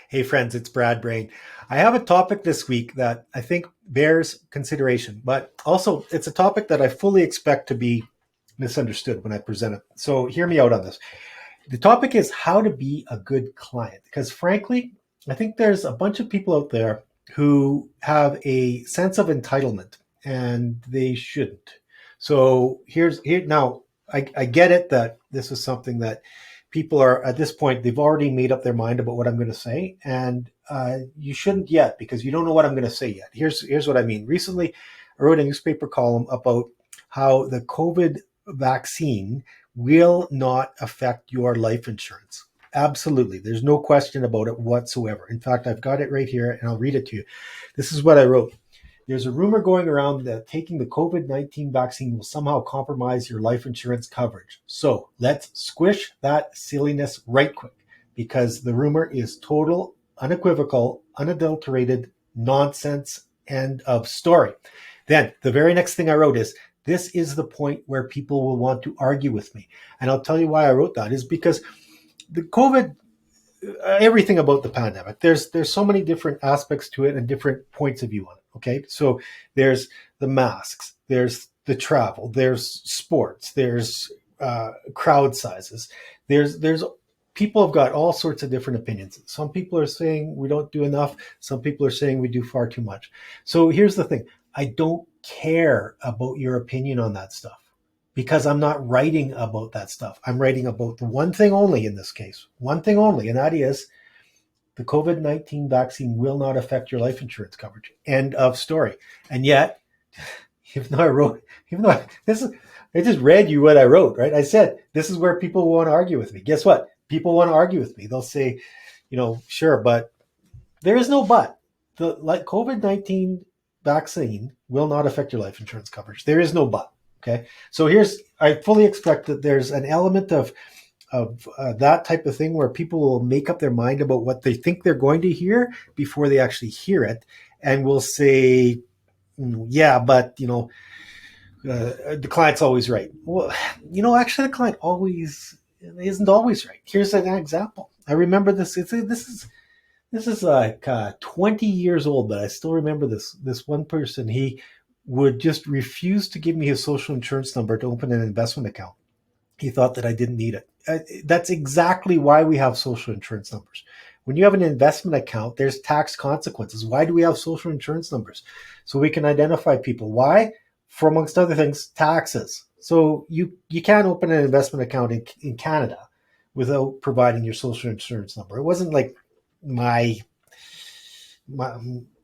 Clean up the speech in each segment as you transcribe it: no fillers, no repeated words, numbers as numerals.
Hey friends, it's Brad Brain. I have a topic this week that I think bears consideration, but also it's a topic that I fully expect to be misunderstood when I present it. So hear me out on this. The topic is how to be a good client. Because frankly, I think there's a bunch of people out there who have a sense of entitlement and they shouldn't. So here's here now. I get it that this is something that people are at this point, they've already made up their mind about what I'm going to say. And you shouldn't yet because you don't know what I'm going to say yet. Here's what I mean. Recently, I wrote a newspaper column about how the COVID vaccine will not affect your life insurance. Absolutely. There's no question about it whatsoever. In fact, I've got it right here and I'll read it to you. This is what I wrote. There's a rumor going around that taking the COVID-19 vaccine will somehow compromise your life insurance coverage. So let's squish that silliness right quick because the rumor is total, unequivocal, unadulterated nonsense. End of story. Then the very next thing I wrote is, this is the point where people will want to argue with me. And I'll tell you why I wrote that is because the COVID, everything about the pandemic, there's so many different aspects to it and different points of view on it. Okay. So there's the masks, there's the travel, there's sports, there's crowd sizes. There's people have got all sorts of different opinions. Some people are saying we don't do enough. Some people are saying we do far too much. So here's the thing. I don't care about your opinion on that stuff because I'm not writing about that stuff. I'm writing about the one thing only in this case, one thing only, and that is the COVID-19 vaccine will not affect your life insurance coverage. End of story. And yet, even though I just read you what I wrote, right? I said, this is where people want to argue with me. Guess what? People want to argue with me. They'll say, sure, but there is no but. The COVID-19 vaccine will not affect your life insurance coverage. There is no but. Okay. So I fully expect that there's an element of that type of thing where people will make up their mind about what they think they're going to hear before they actually hear it. And will say, yeah, but, the client's always right. Well, actually the client always isn't always right. Here's an example. I remember this. This is like 20 years old, but I still remember this one person. He would just refuse to give me his social insurance number to open an investment account. He thought that I didn't need it. That's exactly why we have social insurance numbers. When you have an investment account, there's tax consequences. Why do we have social insurance numbers? So we can identify people. Why? For amongst other things, taxes. So you can't open an investment account in Canada without providing your social insurance number. It wasn't like my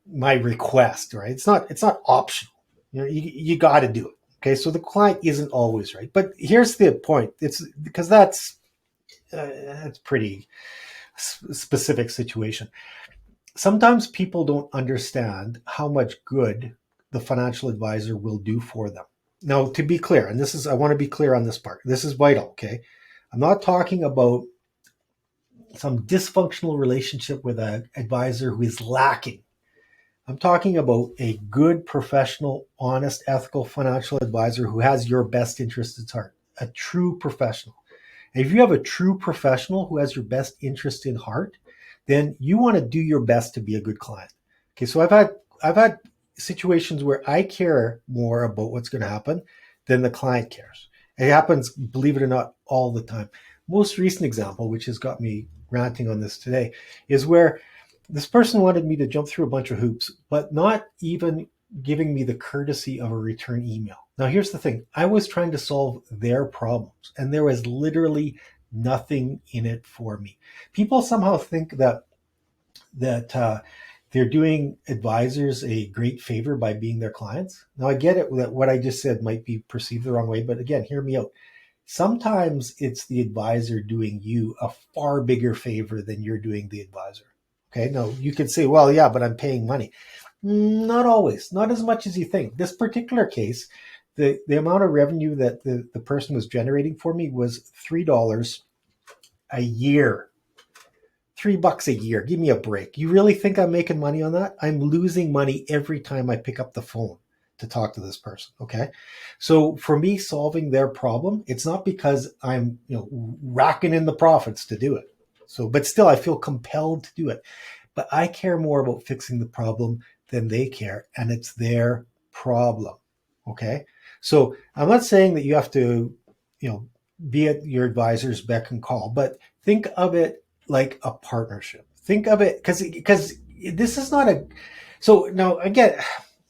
my request, right? It's not optional. You got to do it. Okay, so the client isn't always right, but here's the point. It's because that's pretty specific situation. Sometimes people don't understand how much good the financial advisor will do for them. Now, to be clear, and I want to be clear on this part. This is vital. Okay, I'm not talking about some dysfunctional relationship with an advisor who is lacking. I'm talking about a good, professional, honest, ethical financial advisor who has your best interest at heart, a true professional. And if you have a true professional who has your best interest in heart, then you want to do your best to be a good client. Okay, so I've had situations where I care more about what's going to happen than the client cares. It happens, believe it or not, all the time. Most recent example, which has got me ranting on this today, is where this person wanted me to jump through a bunch of hoops, but not even giving me the courtesy of a return email. Now, here's the thing. I was trying to solve their problems, and there was literally nothing in it for me. People somehow think that they're doing advisors a great favor by being their clients. Now, I get it that what I just said might be perceived the wrong way, but again, hear me out. Sometimes it's the advisor doing you a far bigger favor than you're doing the advisor. Okay, now you could say, well, yeah, but I'm paying money. Not always, not as much as you think. This particular case, the amount of revenue that the person was generating for me was $3 a year. $3 a year. Give me a break. You really think I'm making money on that? I'm losing money every time I pick up the phone to talk to this person. Okay. So for me, solving their problem, it's not because I'm, racking in the profits to do it. So, but still, I feel compelled to do it. But I care more about fixing the problem than they care, and it's their problem. Okay. So I'm not saying that you have to, be at your advisor's beck and call, but think of it like a partnership. Think of it because this is not a. So now again,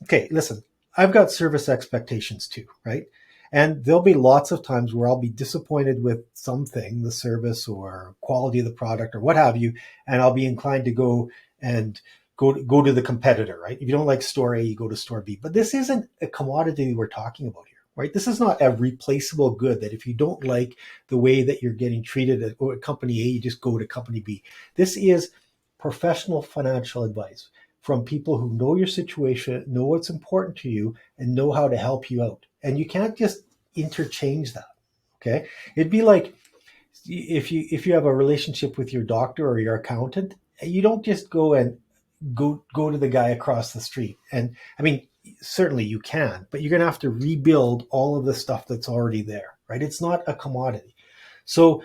okay, listen, I've got service expectations too, right? And there'll be lots of times where I'll be disappointed with something, the service or quality of the product or what have you, and I'll be inclined to go and go to the competitor, right? If you don't like store A, you go to store B. But this isn't a commodity we're talking about here, right? This is not a replaceable good that if you don't like the way that you're getting treated at company A, you just go to company B. This is professional financial advice from people who know your situation, know what's important to you, and know how to help you out. And you can't just interchange that. Okay. It'd be like if you have a relationship with your doctor or your accountant, you don't just go and go to the guy across the street. And I mean, certainly you can, but you're going to have to rebuild all of the stuff that's already there, right? It's not a commodity. So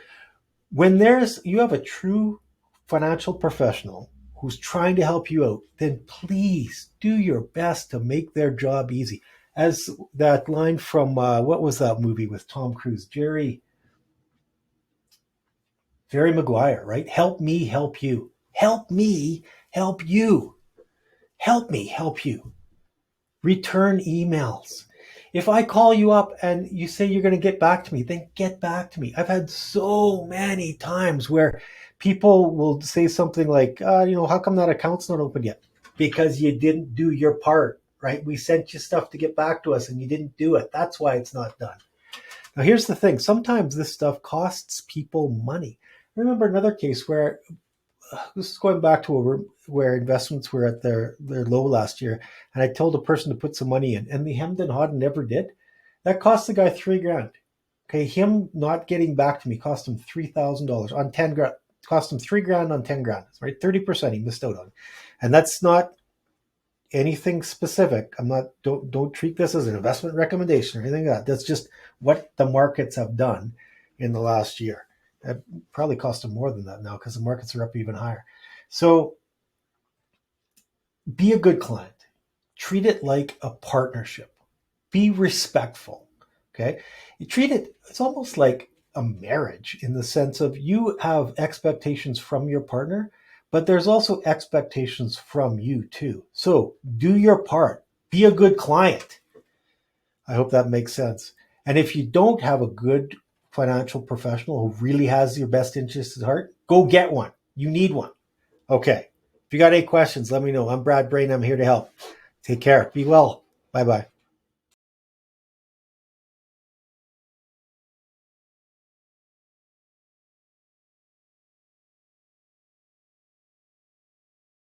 when you have a true financial professional who's trying to help you out, then please do your best to make their job easy. As that line from what was that movie with Tom Cruise? Jerry Maguire, right? Help me help you. Help me help you. Help me help you. Return emails. If I call you up and you say you're going to get back to me, then get back to me. I've had so many times where people will say something like, how come that account's not open yet? Because you didn't do your part, right? We sent you stuff to get back to us and you didn't do it. That's why it's not done. Now, here's the thing. Sometimes this stuff costs people money. I remember another case where this is going back to where investments were at their low last year, and I told a person to put some money in, and the hemmed and hawed never did. That cost the guy $3,000. Okay, him not getting back to me cost him $3,000 on 10 grand. Cost him $3,000 on 10 grand. Right, 30% he missed out on, and that's not anything specific. I'm not. Don't treat this as an investment recommendation or anything like that. That's just what the markets have done in the last year. It probably cost them more than that now because the markets are up even higher. So be a good client. Treat it like a partnership. Be respectful. Okay. You treat it, it's almost like a marriage in the sense of you have expectations from your partner, but there's also expectations from you too. So do your part. Be a good client. I hope that makes sense. And if you don't have a good financial professional who really has your best interests at heart, go get one. You need one. Okay. If you got any questions, let me know. I'm Brad Brain. I'm here to help. Take care. Be well. Bye-bye.